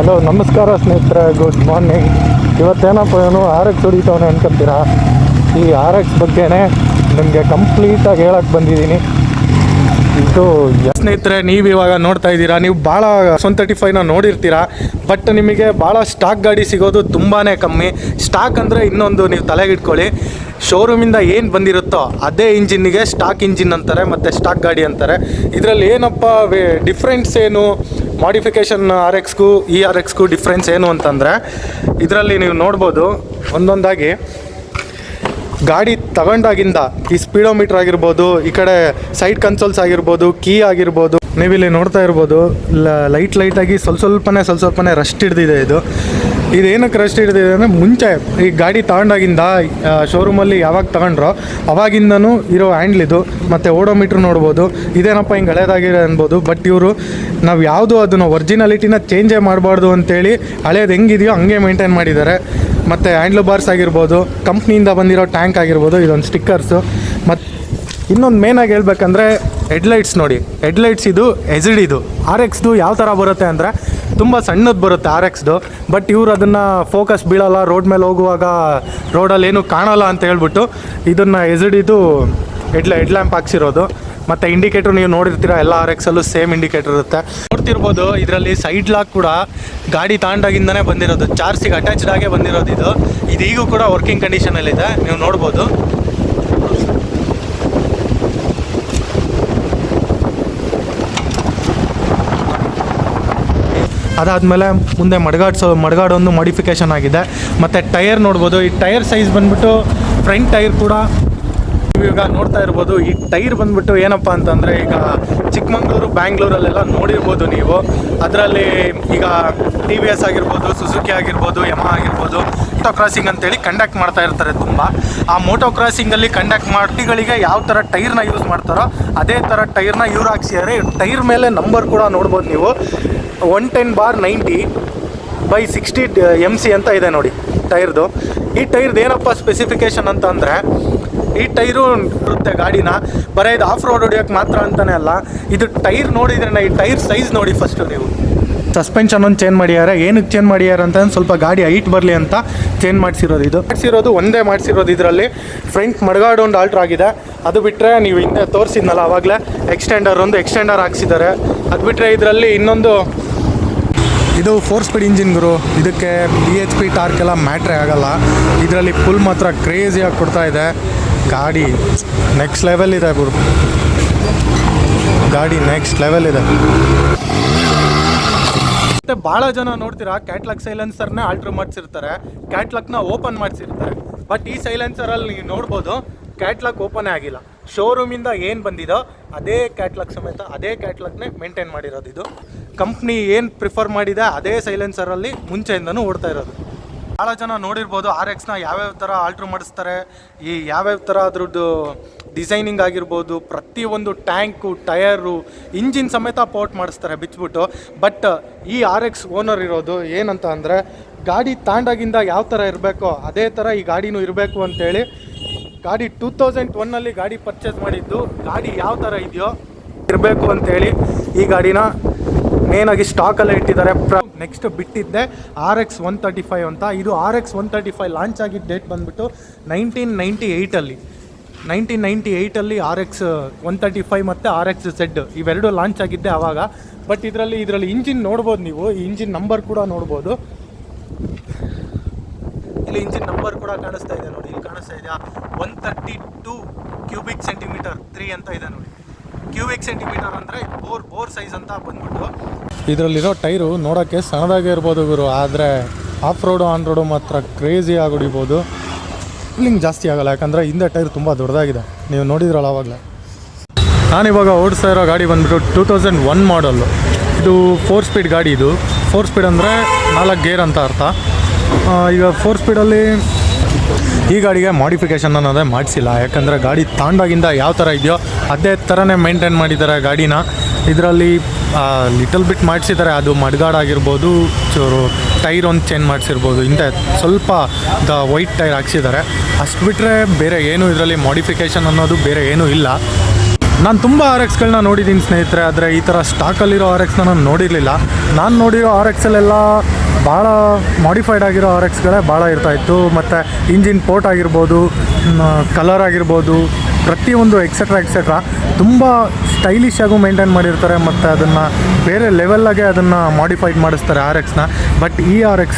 Hello ನಮಸ್ಕಾರ ಸ್ನೇಹಿತರೆ, good morning. ಇವತ್ತೇನಪ್ಪ ಇವನು RX ಹೊಡಿತವನೆ ಅನ್ಕೊತೀರಾ? ಈ RX ಬಗ್ಗೆನೇ ನಿಮಗೆ ಕಂಪ್ಲೀಟಾಗಿ ಹೇಳಕ್ಕೆ ಬಂದಿದ್ದೀನಿ. ಇದು ಸ್ನೇಹಿತರೆ, ನೀವು ಇವಾಗ ನೋಡ್ತಾ ಇದ್ದೀರಾ, ನೀವು ಭಾಳ 135ನ ನೋಡಿರ್ತೀರಾ. ಬಟ್ ನಿಮಗೆ ಭಾಳ ಸ್ಟಾಕ್ ಗಾಡಿ ಸಿಗೋದು ತುಂಬಾ ಕಮ್ಮಿ. ಸ್ಟಾಕ್ ಅಂದರೆ ಇನ್ನೊಂದು ನೀವು ತಲೆಗಿಟ್ಕೊಳ್ಳಿ, ಶೋರೂಮಿಂದ ಏನು ಬಂದಿರುತ್ತೋ ಅದೇ ಇಂಜಿನ್ನಿಗೆ ಸ್ಟಾಕ್ ಇಂಜಿನ್ ಅಂತಾರೆ ಮತ್ತು ಸ್ಟಾಕ್ ಗಾಡಿ ಅಂತಾರೆ. ಇದರಲ್ಲಿ ಏನಪ್ಪ ಡಿಫ್ರೆನ್ಸ್ ಏನು, ಮಾಡಿಫಿಕೇಷನ್ RXಗೂ ಈ RXಗೂ ಡಿಫ್ರೆನ್ಸ್ ಏನು ಅಂತಂದರೆ, ಇದರಲ್ಲಿ ನೀವು ನೋಡ್ಬೋದು ಒಂದೊಂದಾಗಿ ಗಾಡಿ ತಗೊಂಡಾಗಿಂದ ಈ ಸ್ಪೀಡೋಮೀಟ್ರ್ ಆಗಿರ್ಬೋದು, ಈ ಕಡೆ ಸೈಡ್ ಕನ್ಸೋಲ್ಸ್ ಆಗಿರ್ಬೋದು, ಕೀ ಆಗಿರ್ಬೋದು, ನೀವಿಲ್ಲಿ ನೋಡ್ತಾ ಇರ್ಬೋದು ಲೈಟಾಗಿ ಸ್ವಲ್ಪನೇ ರಸ್ಟ್ ಹಿಡ್ದಿದೆ. ಇದೇನಕ್ಕೆ ರಸ್ಟ್ ಹಿಡ್ದಿದೆ ಅಂದರೆ, ಮುಂಚೆ ಈ ಗಾಡಿ ತಗೊಂಡಾಗಿಂದ ಶೋರೂಮಲ್ಲಿ ಯಾವಾಗ ತಗೊಂಡ್ರೋ ಅವಾಗಿಂದನೂ ಇರೋ ಹ್ಯಾಂಡ್ಲಿದು ಮತ್ತು ಓಡೋಮೀಟ್ರ್ ನೋಡ್ಬೋದು. ಇದೇನಪ್ಪ ಹಿಂಗೆ ಹಳೇದಾಗಿದೆ ಅನ್ಬೋದು. ಬಟ್ ಇವರು ನಾವು ಯಾವುದು ಅದನ್ನು ಒರಿಜಿನಾಲಿಟಿನ ಚೇಂಜೇ ಮಾಡಬಾರ್ದು ಅಂತೇಳಿ ಹಳೇದು ಹೆಂಗಿದೆಯೋ ಹಂಗೆ ಮೇಂಟೈನ್ ಮಾಡಿದ್ದಾರೆ. ಮತ್ತು ಹ್ಯಾಂಡ್ಲ್ ಬಾರ್ಸ್ ಆಗಿರ್ಬೋದು, ಕಂಪ್ನಿಯಿಂದ ಬಂದಿರೋ ಟ್ಯಾಂಕ್ ಆಗಿರ್ಬೋದು, ಇದೊಂದು ಸ್ಟಿಕ್ಕರ್ಸು. ಮತ್ತು ಇನ್ನೊಂದು ಮೇನಾಗಿ ಹೇಳ್ಬೇಕಂದ್ರೆ ಹೆಡ್ಲೈಟ್ಸ್ ನೋಡಿ. ಹೆಡ್ಲೈಟ್ಸ್ ಇದು ಎಜಿಡಿದು. RXದು ಯಾವ ಥರ ಬರುತ್ತೆ ಅಂದರೆ ತುಂಬ ಸಣ್ಣದು ಬರುತ್ತೆ RXದು. ಬಟ್ ಇವರು ಅದನ್ನು ಫೋಕಸ್ ಬೀಳಲ್ಲ, ರೋಡ್ ಮೇಲೆ ಹೋಗುವಾಗ ರೋಡಲ್ಲಿ ಏನೂ ಕಾಣಲ್ಲ ಅಂತ ಹೇಳ್ಬಿಟ್ಟು ಇದನ್ನು ಎಜಿಡಿದು ಹೆಡ್ ಲ್ಯಾಂಪ್ ಹಾಕ್ಸಿರೋದು. ಮತ್ತು ಇಂಡಿಕೇಟ್ರ್ ನೀವು ನೋಡಿರ್ತೀರ, ಎಲ್ಲ RXಲ್ಲೂ ಸೇಮ್ ಇಂಡಿಕೇಟ್ರ್ ಇರುತ್ತೆ. ನೋಡ್ತಿರ್ಬೋದು ಇದರಲ್ಲಿ ಸೈಡ್ ಲಾಕ್ ಕೂಡ ಗಾಡಿ ತಾಂಡಾಗಿಂದನೇ ಬಂದಿರೋದು, ಚಾರ್ಸಿಗೆ ಅಟ್ಯಾಚ್ಡ್ ಆಗೇ ಬಂದಿರೋದು. ಇದು ಈಗೂ ಕೂಡ ವರ್ಕಿಂಗ್ ಕಂಡೀಷನಲ್ಲಿದೆ, ನೀವು ನೋಡ್ಬೋದು. ಅದಾದಮೇಲೆ ಮುಂದೆ ಮಡ್ಗಾಡೊಂದು ಮಾಡಿಫಿಕೇಷನ್ ಆಗಿದೆ. ಮತ್ತು ಟೈರ್ ನೋಡ್ಬೋದು. ಈ ಟೈರ್ ಸೈಜ್ ಬಂದ್ಬಿಟ್ಟು ಫ್ರಂಟ್ ಟೈರ್ ಕೂಡ ಈಗ ನೋಡ್ತಾ ಇರ್ಬೋದು. ಈ ಟೈರ್ ಬಂದ್ಬಿಟ್ಟು ಏನಪ್ಪ ಅಂತಂದರೆ, ಈಗ ಚಿಕ್ಕಮಂಗ್ಳೂರು, ಬ್ಯಾಂಗ್ಳೂರಲ್ಲೆಲ್ಲ ನೋಡಿರ್ಬೋದು ನೀವು. ಅದರಲ್ಲಿ ಈಗ TVS ಆಗಿರ್ಬೋದು, ಸುಜುಕಿ ಆಗಿರ್ಬೋದು, ಯಮಹಾ ಆಗಿರ್ಬೋದು, ಮೋಟೋ ಕ್ರಾಸಿಂಗ್ ಅಂತೇಳಿ ಕಂಡಕ್ಟ್ ಮಾಡ್ತಾ ಇರ್ತಾರೆ ತುಂಬ. ಆ ಮೋಟೋ ಕ್ರಾಸಿಂಗಲ್ಲಿ ಕಂಡಕ್ಟ್ ಮಾಡಿಗಳಿಗೆ ಯಾವ ಥರ ಟೈರ್ನ ಯೂಸ್ ಮಾಡ್ತಾರೋ ಅದೇ ಥರ ಟೈರ್ನ ಇವ್ರು ಹಾಕ್ಸಿದ್ದಾರೆ. ಟೈರ್ ಮೇಲೆ ನಂಬರ್ ಕೂಡ ನೋಡ್ಬೋದು ನೀವು, 110/90/60 MC ಅಂತ ಇದೆ ನೋಡಿ ಟೈರ್ದು. ಈ ಟೈರ್ದು ಏನಪ್ಪ ಸ್ಪೆಸಿಫಿಕೇಷನ್ ಅಂತ ಅಂದರೆ, ಈ ಟೈರು ಇರುತ್ತೆ ಗಾಡಿನ ಬರೀ ಇದು ಆಫ್ ರೋಡ್ ಹೊಡಿಯೋಕ್ಕೆ ಮಾತ್ರ ಅಂತಲೇ ಅಲ್ಲ. ಇದು ಟೈರ್ ನೋಡಿದ್ರೆ ಈ ಟೈರ್ ಸೈಜ್ ನೋಡಿ ಫಸ್ಟು ನೀವು. ಸಸ್ಪೆನ್ಷನ್ ಒಂದು ಚೇಂಜ್ ಮಾಡಿದ್ದಾರೆ. ಏನಕ್ಕೆ ಚೇಂಜ್ ಮಾಡಿದ್ದಾರೆ ಅಂತ ಸ್ವಲ್ಪ ಗಾಡಿ ಹೈಟ್ ಬರಲಿ ಅಂತ ಚೇಂಜ್ ಮಾಡಿಸಿರೋದು ಒಂದೇ ಮಾಡಿಸಿರೋದು. ಇದರಲ್ಲಿ ಫ್ರಂಟ್ ಮಡ್ಗಾಡ್ ಒಂದು ಆಲ್ಟ್ರ್ ಆಗಿದೆ. ಅದು ಬಿಟ್ಟರೆ ನೀವು ಹಿಂದೆ ತೋರಿಸಿದ್ನಲ್ಲ ಆವಾಗಲೇ ಎಕ್ಸ್ಟೆಂಡರ್ ಹಾಕ್ಸಿದ್ದಾರೆ. ಅದು ಬಿಟ್ಟರೆ ಇದರಲ್ಲಿ ಇನ್ನೊಂದು, ಇದು 4 ಸ್ಪೀಡ್ ಇಂಜಿನ್ ಗುರು. ಇದಕ್ಕೆ BHP ಟಾರ್ಕ್ ಎಲ್ಲ ಮ್ಯಾಟ್ರೇ ಆಗೋಲ್ಲ. ಇದರಲ್ಲಿ ಫುಲ್ ಮಾತ್ರ ಕ್ರೇಜಿಯಾಗಿ ಕೊಡ್ತಾ ಇದೆ. ಗಾಡಿ ನೆಕ್ಸ್ಟ್ ಲೆವೆಲ್ ಇದೆ ಗುರು, ಗಾಡಿ ನೆಕ್ಸ್ಟ್ ಲೆವೆಲ್ ಇದೆ. ಮತ್ತು ಭಾಳ ಜನ ನೋಡ್ತೀರಾ ಕ್ಯಾಟ್ಲಾಕ್ ಸೈಲೆನ್ಸರ್ನೇ ಆಲ್ಟ್ರ್ ಮಾಡಿಸಿರ್ತಾರೆ, ಕ್ಯಾಟ್ಲಾಕ್ನ ಓಪನ್ ಮಾಡಿಸಿರ್ತಾರೆ. ಬಟ್ ಈ ಸೈಲೆನ್ಸರಲ್ಲಿ ನೀವು ನೋಡ್ಬೋದು ಕ್ಯಾಟ್ಲಾಕ್ ಓಪನೇ ಆಗಿಲ್ಲ. ಶೋರೂಮಿಂದ ಏನು ಬಂದಿದೋ ಅದೇ ಕ್ಯಾಟ್ಲಾಕ್ ಸಮೇತ ಅದೇ ಕ್ಯಾಟ್ಲಾಕ್ನೇ ಮೇಂಟೈನ್ ಮಾಡಿರೋದು. ಇದು ಕಂಪ್ನಿ ಏನು ಪ್ರಿಫರ್ ಮಾಡಿದೆ ಅದೇ ಸೈಲೆನ್ಸರಲ್ಲಿ ಮುಂಚೆಯಿಂದನೂ ಓಡ್ತಾ ಇರೋದು. ಭಾಳ ಜನ ನೋಡಿರ್ಬೋದು RXನ ಯಾವ್ಯಾವ ಥರ ಆಲ್ಟ್ರ್ ಮಾಡಿಸ್ತಾರೆ, ಈ ಯಾವ್ಯಾವ ಥರ ಅದ್ರದ್ದು ಡಿಸೈನಿಂಗ್ ಆಗಿರ್ಬೋದು, ಪ್ರತಿಯೊಂದು ಟ್ಯಾಂಕು, ಟಯರು, ಇಂಜಿನ್ ಸಮೇತ ಪೋರ್ಟ್ ಮಾಡಿಸ್ತಾರೆ ಬಿಚ್ಚಿಬಿಟ್ಟು. ಬಟ್ ಈ RX ಓನರ್ ಇರೋದು ಏನಂತ ಅಂದರೆ, ಗಾಡಿ ತಾಂಡಾಗಿಂದ ಯಾವ ಥರ ಇರಬೇಕೋ ಅದೇ ಥರ ಈ ಗಾಡಿನೂ ಇರಬೇಕು ಅಂತೇಳಿ ಗಾಡಿ 2001ನಲ್ಲಿ ಗಾಡಿ ಪರ್ಚೇಸ್ ಮಾಡಿದ್ದು. ಗಾಡಿ ಯಾವ ಥರ ಇದೆಯೋ ಇರಬೇಕು ಅಂತೇಳಿ ಈ ಗಾಡಿನ ಮೇನಾಗಿ ಸ್ಟಾಕಲ್ಲೇ ಇಟ್ಟಿದ್ದಾರೆ. ನೆಕ್ಸ್ಟ್ ಬಿಟ್ಟಿದ್ದೆ RX 135 ಅಂತ. ಇದು RX 135 ಲಾಂಚ್ ಆಗಿದ್ದ ಡೇಟ್ ಬಂದುಬಿಟ್ಟು 1998ಅಲ್ಲಿ RX 135 ಮತ್ತು RX Z ಇವೆರಡು ಲಾಂಚ್ ಆಗಿದ್ದೆ ಆವಾಗ. ಬಟ್ ಇದರಲ್ಲಿ ಇಂಜಿನ್ ನೋಡ್ಬೋದು ನೀವು, ಈ ಇಂಜಿನ್ ನಂಬರ್ ಕೂಡ ನೋಡ್ಬೋದು. ಇಲ್ಲಿ ಇಂಜಿನ್ ನಂಬರ್ ಕೂಡ ಕಾಣಿಸ್ತಾ ಇದೆ ನೋಡಿ, ಇಲ್ಲಿ ಕಾಣಿಸ್ತಾ ಇದೆಯಾ, 132 ಕ್ಯೂಬಿಕ್ ಸೆಂಟಿಮೀಟರ್ 3 ಅಂತ ಇದೆ ನೋಡಿ. ಕ್ಯೂಬಿಕ್ ಸೆಂಟಿಮೀಟರ್ ಅಂದರೆ ಬೋರ್ ಸೈಜ್ ಅಂತ ಬಂದ್ಬಿಟ್ಟು. ಇದರಲ್ಲಿರೋ ಟೈರು ನೋಡೋಕ್ಕೆ ಸಣ್ಣದಾಗೆ ಇರ್ಬೋದು ಗುರು, ಆದರೆ ಆಫ್ ರೋಡು ಆನ್ ರೋಡು ಮಾತ್ರ ಕ್ರೇಜಿ ಆಗಿ ಹೊಡಿಬೋದು. ಫೀಲಿಂಗ್ ಜಾಸ್ತಿ ಆಗೋಲ್ಲ, ಯಾಕಂದರೆ ಹಿಂದೆ ಟೈರ್ ತುಂಬ ದೊಡ್ಡದಾಗಿದೆ, ನೀವು ನೋಡಿದ್ರಲ್ಲ ಆವಾಗಲೇ. ನಾನಿವಾಗ ಓಡಿಸ್ತಾ ಇರೋ ಗಾಡಿ ಬಂದುಬಿಟ್ಟು 2001 ಮಾಡಲ್ಲು. ಇದು 4 ಸ್ಪೀಡ್ ಗಾಡಿ. ಇದು 4 ಸ್ಪೀಡ್ ಅಂದರೆ 4 ಗೇರ್ ಅಂತ ಅರ್ಥ. ಈಗ 4 ಸ್ಪೀಡಲ್ಲಿ ಈ ಗಾಡಿಗೆ ಮಾಡಿಫಿಕೇಷನ್ ಅನ್ನೋದೇ ಮಾಡಿಸಿಲ್ಲ, ಯಾಕಂದರೆ ಗಾಡಿ ತಾಂಡಾಗಿಂದ ಯಾವ ಥರ ಇದೆಯೋ ಅದೇ ಥರನೇ ಮೇಂಟೈನ್ ಮಾಡಿದ್ದಾರೆ ಗಾಡಿನ. ಇದರಲ್ಲಿ ಲಿಟಲ್ ಬಿಟ್ ಮಾಡಿಸಿದ್ದಾರೆ, ಅದು ಮಡ್ಗಾಡಾಗಿರ್ಬೋದು, ಚೂರು ಟೈರ್ ಒಂದು ಚೇಂಜ್ ಮಾಡಿಸಿರ್ಬೋದು, ಹಿಂದೆ ಸ್ವಲ್ಪ ವೈಟ್ ಟೈರ್ ಹಾಕ್ಸಿದ್ದಾರೆ. ಅಷ್ಟು ಬಿಟ್ಟರೆ ಬೇರೆ ಏನೂ ಇದರಲ್ಲಿ ಮಾಡಿಫಿಕೇಷನ್ ಅನ್ನೋದು ಬೇರೆ ಏನೂ ಇಲ್ಲ. ನಾನು ತುಂಬ RX-ಗಳನ್ನ ನೋಡಿದ್ದೀನಿ ಸ್ನೇಹಿತರೆ, ಆದರೆ ಈ ಥರ ಸ್ಟಾಕಲ್ಲಿರೋ RX-ನ ನಾನು ನೋಡಿರಲಿಲ್ಲ. ನಾನು ನೋಡಿರೋ RX-ಅಲ್ಲೆಲ್ಲ ಭಾಳ ಮಾಡಿಫೈಡ್ ಆಗಿರೋ RX-ಗಳೇ ಭಾಳ ಇರ್ತಾಯಿತ್ತು. ಮತ್ತು ಇಂಜಿನ್ ಪೋರ್ಟ್ ಆಗಿರ್ಬೋದು, ಕಲರ್ ಆಗಿರ್ಬೋದು, ಪ್ರತಿಯೊಂದು ಎಕ್ಸೆಟ್ರಾ ತುಂಬ ಸ್ಟೈಲಿಶಾಗೂ ಮೇಂಟೈನ್ ಮಾಡಿರ್ತಾರೆ. ಮತ್ತು ಅದನ್ನು ಬೇರೆ ಲೆವೆಲ್ಲಾಗೆ ಅದನ್ನು ಮಾಡಿಫೈಡ್ ಮಾಡಿಸ್ತಾರೆ RX-ನ. ಬಟ್ ಈ RX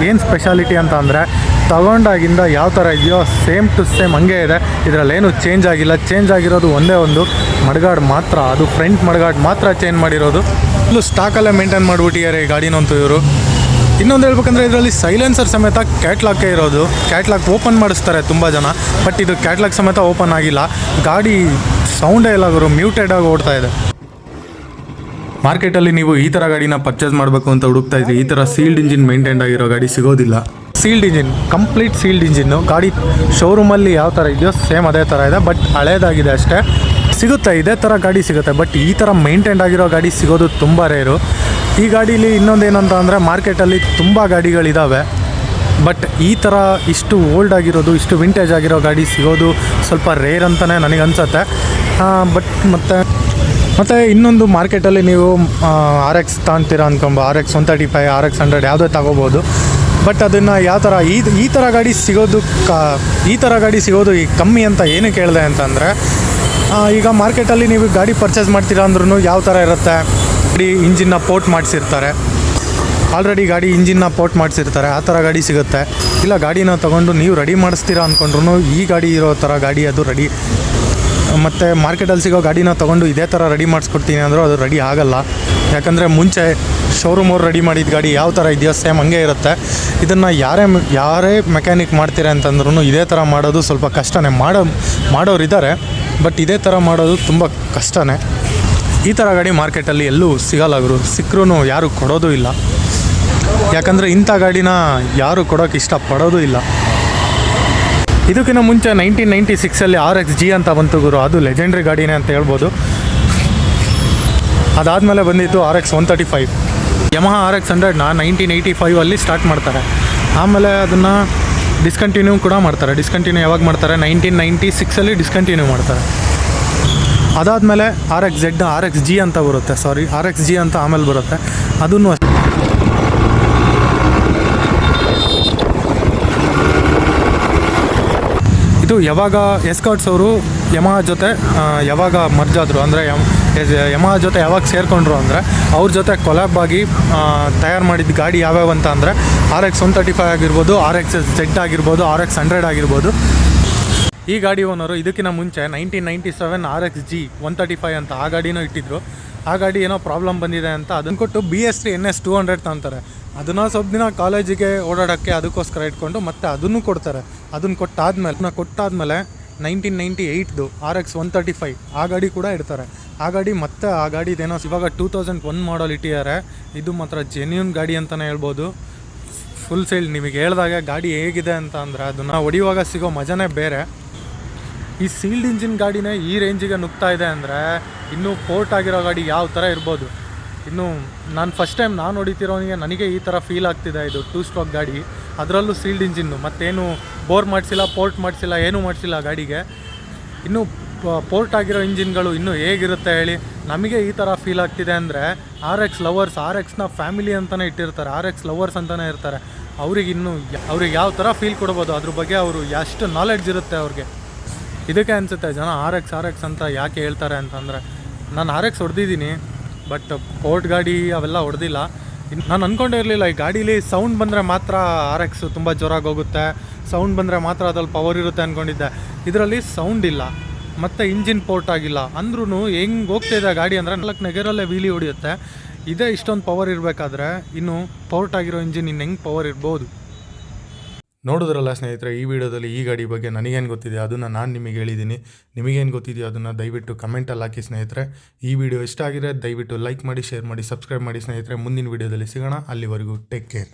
ಏನು ಸ್ಪೆಷಾಲಿಟಿ ಅಂತ ಅಂದರೆ, ತಗೊಂಡಾಗಿಂದ ಯಾವ ಥರ ಇದೆಯೋ ಸೇಮ್ ಟು ಸೇಮ್ ಹಂಗೆ ಇದೆ. ಇದರಲ್ಲೇನು ಚೇಂಜ್ ಆಗಿಲ್ಲ. ಚೇಂಜ್ ಆಗಿರೋದು ಒಂದೇ ಒಂದು ಮಡ್ಗಾಡ್ ಮಾತ್ರ, ಅದು ಫ್ರಂಟ್ ಮಡ್ಗಾಡ್ ಮಾತ್ರ ಚೇಂಜ್ ಮಾಡಿರೋದು. ಫುಲ್ಲು ಸ್ಟಾಕಲ್ಲೇ ಮೇಂಟೈನ್ ಮಾಡಿಬಿಟ್ಟಿದ್ದಾರೆ ಈ ಗಾಡಿನಂತೂ ಇವರು. ಇನ್ನೊಂದು ಹೇಳ್ಬೇಕಂದ್ರೆ ಇದರಲ್ಲಿ ಸೈಲೆನ್ಸರ್ ಸಮೇತ ಕ್ಯಾಟ್ಲಾಗೇ ಇರೋದು. ಕ್ಯಾಟ್ಲಾಗ್ ಓಪನ್ ಮಾಡಿಸ್ತಾರೆ ತುಂಬ ಜನ, ಬಟ್ ಇದು ಕ್ಯಾಟ್ಲಾಗ್ ಸಮೇತ ಓಪನ್ ಆಗಿಲ್ಲ. ಗಾಡಿ ಸೌಂಡೇ ಇಲ್ಲ ಗುರು, ಮ್ಯೂಟೆಡಾಗಿ ಓಡ್ತಾ ಇದೆ. ಮಾರ್ಕೆಟಲ್ಲಿ ನೀವು ಈ ಥರ ಗಾಡಿನ ಪರ್ಚೇಸ್ ಮಾಡಬೇಕು ಅಂತ ಹುಡುಕ್ತಾ ಇದ್ರಿ, ಈ ಥರ ಸೀಲ್ಡ್ ಇಂಜಿನ್ ಮೇಂಟೈನ್ ಆಗಿರೋ ಗಾಡಿ ಸಿಗೋದಿಲ್ಲ. Sealed engine, complete sealed engine. ಗಾಡಿ ಶೋರೂಮಲ್ಲಿ ಯಾವ ಥರ ಇದೆಯೋ ಸೇಮ್ ಅದೇ ಥರ ಇದೆ, ಬಟ್ ಹಳೇದಾಗಿದೆ ಅಷ್ಟೇ. ಸಿಗುತ್ತೆ, ಇದೇ ಥರ ಗಾಡಿ ಸಿಗುತ್ತೆ, ಬಟ್ ಈ ಥರ ಮೇಂಟೈನ್ ಆಗಿರೋ ಗಾಡಿ ಸಿಗೋದು ತುಂಬ ರೇರು. ಈ ಗಾಡೀಲಿ ಇನ್ನೊಂದೇನಂತ ಅಂದರೆ, ಮಾರ್ಕೆಟಲ್ಲಿ ತುಂಬ ಗಾಡಿಗಳಿದ್ದಾವೆ, ಬಟ್ ಈ ಥರ ಇಷ್ಟು ಓಲ್ಡ್ ಆಗಿರೋದು, ಇಷ್ಟು ವಿಂಟೇಜ್ ಆಗಿರೋ ಗಾಡಿ ಸಿಗೋದು ಸ್ವಲ್ಪ ರೇರ್ ಅಂತಲೇ ನನಗನ್ಸುತ್ತೆ. ಬಟ್ ಮತ್ತು ಇನ್ನೊಂದು, ಮಾರ್ಕೆಟಲ್ಲಿ ನೀವು RX ತಗೊಳ್ತೀರ ಅಂದ್ಕೊಂಬ, RX 135, RX 100 ಯಾವುದೇ ತಗೋಬೋದು. ಬಟ್ ಅದನ್ನು ಯಾವ ಥರ ಈ ಥರ ಗಾಡಿ ಸಿಗೋದು ಈ ಕಮ್ಮಿ ಅಂತ ಏನು ಕೇಳಿದೆ ಅಂತಂದರೆ, ಈಗ ಮಾರ್ಕೆಟಲ್ಲಿ ನೀವು ಗಾಡಿ ಪರ್ಚೇಸ್ ಮಾಡ್ತೀರಾ ಅಂದ್ರೂ ಯಾವ ಥರ ಇರುತ್ತೆ, ಗಾಡಿ ಇಂಜಿನ್ನ ಪೋರ್ಟ್ ಮಾಡಿಸಿರ್ತಾರೆ, ಆಲ್ರೆಡಿ ಗಾಡಿ ಇಂಜಿನ್ನ ಪೋರ್ಟ್ ಮಾಡಿಸಿರ್ತಾರೆ, ಆ ಥರ ಗಾಡಿ ಸಿಗುತ್ತೆ. ಇಲ್ಲ ಗಾಡಿನ ತೊಗೊಂಡು ನೀವು ರೆಡಿ ಮಾಡಿಸ್ತೀರಾ ಅಂದ್ಕೊಂಡ್ರು ಈ ಗಾಡಿ ಇರೋ ಥರ ಗಾಡಿ ಅದು ರೆಡಿ. ಮತ್ತು ಮಾರ್ಕೆಟಲ್ಲಿ ಸಿಗೋ ಗಾಡಿನ ತೊಗೊಂಡು ಇದೇ ಥರ ರೆಡಿ ಮಾಡಿಸ್ಕೊಡ್ತೀನಿ ಅಂದರೂ ಅದು ರೆಡಿ ಆಗೋಲ್ಲ. ಯಾಕಂದರೆ ಮುಂಚೆ ಶೋರೂಮ್ ಅವ್ರು ರೆಡಿ ಮಾಡಿದ ಗಾಡಿ ಯಾವ ಥರ ಇದೆಯೋ ಸೇಮ್ ಹಂಗೆ ಇರುತ್ತೆ. ಇದನ್ನು ಯಾರೇ ಮೆಕ್ಯಾನಿಕ್ ಮಾಡ್ತೀರಾ ಅಂತಂದ್ರೂ ಇದೇ ಥರ ಮಾಡೋದು ಸ್ವಲ್ಪ ಕಷ್ಟನೇ. ಮಾಡೋರಿದ್ದಾರೆ, ಬಟ್ ಇದೇ ಥರ ಮಾಡೋದು ತುಂಬ ಕಷ್ಟನೇ. ಈ ಥರ ಗಾಡಿ ಮಾರ್ಕೆಟಲ್ಲಿ ಎಲ್ಲೂ ಸಿಗಲ್ಲ ಗುರು, ಸಿಕ್ಕರೂ ಯಾರೂ ಕೊಡೋದು ಇಲ್ಲ. ಯಾಕಂದರೆ ಇಂಥ ಗಾಡಿನ ಯಾರೂ ಕೊಡೋಕ್ಕೆ ಇಷ್ಟಪಡೋದು ಇಲ್ಲ. ಇದಕ್ಕಿಂತ ಮುಂಚೆ 1996 RX-G ಅಂತ ಬಂತು ಗುರು, ಅದು ಲೆಜೆಂಡ್ರಿ ಗಾಡಿನೇ ಅಂತ ಹೇಳ್ಬೋದು. ಅದಾದಮೇಲೆ ಬಂದಿತ್ತು RX 135. ಯಮಹಾ RX 100ನ 1985 ಸ್ಟಾರ್ಟ್ ಮಾಡ್ತಾರೆ. ಆಮೇಲೆ ಅದನ್ನು ಡಿಸ್ಕಂಟಿನ್ಯೂ ಕೂಡ ಮಾಡ್ತಾರೆ. ಡಿಸ್ಕಂಟಿನ್ಯೂ ಯಾವಾಗ ಮಾಡ್ತಾರೆ, 1996 ಡಿಸ್ಕಂಟಿನ್ಯೂ ಮಾಡ್ತಾರೆ. ಅದಾದಮೇಲೆ RX-G ಅಂತ ಬರುತ್ತೆ, RX-G ಅಂತ ಆಮೇಲೆ ಬರುತ್ತೆ. ಅದನ್ನು ಇದು ಯಾವಾಗ ಎಸ್ಕಾರ್ಟ್ಸ್ ಅವರು ಯಮಹಾ ಜೊತೆ ಯಾವಾಗ ಮರ್ಜ್ ಆದರು ಅಂದರೆ, ಯಮಹಾ ಜೊತೆ ಯಾವಾಗ ಸೇರಿಕೊಂಡ್ರು ಅಂದರೆ, ಅವ್ರ ಜೊತೆ ಕೊಲ್ಯಾಬ್ ಆಗಿ ತಯಾರು ಮಾಡಿದ ಗಾಡಿ ಯಾವ್ಯಾವ ಅಂತ ಅಂದರೆ, RX 135 ಆಗಿರ್ಬೋದು, RX-Z ಆಗಿರ್ಬೋದು, RX 100 ಆಗಿರ್ಬೋದು. ಈ ಗಾಡಿ ಓನರು ಇದಕ್ಕಿಂತ ಮುಂಚೆ 1997 RX-G 135 ಅಂತ ಆ ಗಾಡಿನೂ ಇಟ್ಟಿದ್ರು. ಆ ಗಾಡಿ ಏನೋ ಪ್ರಾಬ್ಲಮ್ ಬಂದಿದೆ ಅಂತ ಅದನ್ನು ಕೊಟ್ಟು BS3 NS 200 ತಂತಾರೆ. ಅದನ್ನು ಸ್ವಲ್ಪ ದಿನ ಕಾಲೇಜಿಗೆ ಓಡಾಡೋಕ್ಕೆ ಅದಕ್ಕೋಸ್ಕರ ಇಟ್ಕೊಂಡು ಮತ್ತೆ ಅದನ್ನು ಕೊಡ್ತಾರೆ. ಅದನ್ನು ಕೊಟ್ಟಾದಮೇಲೆ 1998 RX 135 ಆ ಗಾಡಿ ಕೂಡ ಇಡ್ತಾರೆ. ಆ ಗಾಡಿದೇನೋ ಇವಾಗ 2001 ಮಾಡಲ್ ಇಟ್ಟಿದ್ದಾರೆ. ಇದು ಮಾತ್ರ ಜೆನ್ಯೂನ್ ಗಾಡಿ ಅಂತಲೇ ಹೇಳ್ಬೋದು. Full sale. ನಿಮಗೆ ಹೇಳಿದಾಗ ಗಾಡಿ ಹೇಗಿದೆ ಅಂತ ಅಂದರೆ, ಅದನ್ನು ಹೊಡಿಯುವಾಗ ಸಿಗೋ ಮಜಾನೇ ಬೇರೆ. ಈ ಸೀಲ್ಡ್ ಇಂಜಿನ್ ಗಾಡಿನೇ ಈ ರೇಂಜಿಗೆ ನುಗ್ತಾ ಇದೆ ಅಂದರೆ, ಇನ್ನೂ ಪೋರ್ಟ್ ಆಗಿರೋ ಗಾಡಿ ಯಾವ ಥರ ಇರ್ಬೋದು. ಇನ್ನು ನಾನು ಫಸ್ಟ್ ಟೈಮ್ ನಾನು ಹೊಡಿತಿರೋನಿಗೆ ನನಗೆ ಈ ಥರ ಫೀಲ್ ಆಗ್ತಿದೆ. ಇದು 2 ಸ್ಟ್ರೋಕ್ ಗಾಡಿ, ಅದರಲ್ಲೂ ಸೀಲ್ಡ್ ಇಂಜಿನ್ನು, ಮತ್ತೇನು ಬೋರ್ ಮಾಡಿಸಿಲ್ಲ, ಪೋರ್ಟ್ ಮಾಡಿಸಿಲ್ಲ, ಏನೂ ಮಾಡಿಸಿಲ್ಲ ಗಾಡಿಗೆ. ಇನ್ನೂ ಪೋರ್ಟ್ ಆಗಿರೋ ಇಂಜಿನ್ಗಳು ಇನ್ನೂ ಹೇಗಿರುತ್ತೆ ಹೇಳಿ. ನಮಗೆ ಈ ಥರ ಫೀಲ್ ಆಗ್ತಿದೆ ಅಂದರೆ, RX ಲವರ್ಸ್, RX-ನ ಫ್ಯಾಮಿಲಿ ಅಂತಲೇ ಇಟ್ಟಿರ್ತಾರೆ, RX ಲವರ್ಸ್ ಅಂತಲೇ ಇರ್ತಾರೆ. ಅವ್ರಿಗೆ ಯಾವ ಥರ ಫೀಲ್ ಕೊಡ್ಬೋದು, ಅದ್ರ ಬಗ್ಗೆ ಅವರು ಎಷ್ಟು ನಾಲೆಡ್ಜ್ ಇರುತ್ತೆ ಅವ್ರಿಗೆ. ಇದಕ್ಕೆ ಅನಿಸುತ್ತೆ ಜನ RX ಅಂತ ಯಾಕೆ ಹೇಳ್ತಾರೆ ಅಂತಂದರೆ, ನಾನು RX ಹೊಡೆದಿದ್ದೀನಿ, ಬಟ್ ಪೋರ್ಟ್ ಗಾಡಿ ಅವೆಲ್ಲ ಹೊಡೆದಿಲ್ಲ. ನಾನು ಅಂದ್ಕೊಂಡೇ ಇರಲಿಲ್ಲ ಈ ಗಾಡೀಲಿ ಸೌಂಡ್ ಬಂದರೆ ಮಾತ್ರ RX ತುಂಬ ಜೋರಾಗಿ ಹೋಗುತ್ತೆ, ಸೌಂಡ್ ಬಂದರೆ ಮಾತ್ರ ಅದ್ರಲ್ಲಿ ಪವರ್ ಇರುತ್ತೆ ಅಂದ್ಕೊಂಡಿದ್ದೆ. ಇದರಲ್ಲಿ ಸೌಂಡ್ ಇಲ್ಲ, ಮತ್ತು ಇಂಜಿನ್ ಪೋರ್ಟ್ ಆಗಿಲ್ಲ. ಅಂದ್ರೂ ಹೆಂಗೆ ಹೋಗ್ತಾಯಿದೆ ಗಾಡಿ ಅಂದರೆ 4 ನೆಗೆರಲ್ಲೇ ವೀಲಿ ಹೊಡಿಯುತ್ತೆ. ಇದೇ ಇಷ್ಟೊಂದು ಪವರ್ ಇರಬೇಕಾದ್ರೆ ಇನ್ನು ಪೋರ್ಟ್ ಆಗಿರೋ ಇಂಜಿನ್ ಇನ್ನು ಹೆಂಗೆ ಪವರ್ ಇರ್ಬೋದು. ನೋಡಿದ್ರಲ್ಲ ಸ್ನೇಹಿತರೆ, ಈ ವಿಡಿಯೋದಲ್ಲಿ ಈ ಗಾಡಿ ಬಗ್ಗೆ ನನಗೇನು ಗೊತ್ತಿದೆ ಅದನ್ನು ನಾನು ನಿಮಗೆ ಹೇಳಿದ್ದೀನಿ. ನಿಮಗೇನು ಗೊತ್ತಿದೆಯೋ ಅದನ್ನು ದಯವಿಟ್ಟು ಕಮೆಂಟಲ್ಲಿ ಹಾಕಿ ಸ್ನೇಹಿತರೆ. ಈ ವಿಡಿಯೋ ಇಷ್ಟ ಆಗಿದ್ರೆ ದಯವಿಟ್ಟು ಲೈಕ್ ಮಾಡಿ, ಶೇರ್ ಮಾಡಿ, ಸಬ್ಸ್ಕ್ರೈಬ್ ಮಾಡಿ ಸ್ನೇಹಿತರೆ. ಮುಂದಿನ ವಿಡಿಯೋದಲ್ಲಿ ಸಿಗೋಣ. ಅಲ್ಲಿವರೆಗೂ ಟೇಕ್ ಕೇರ್.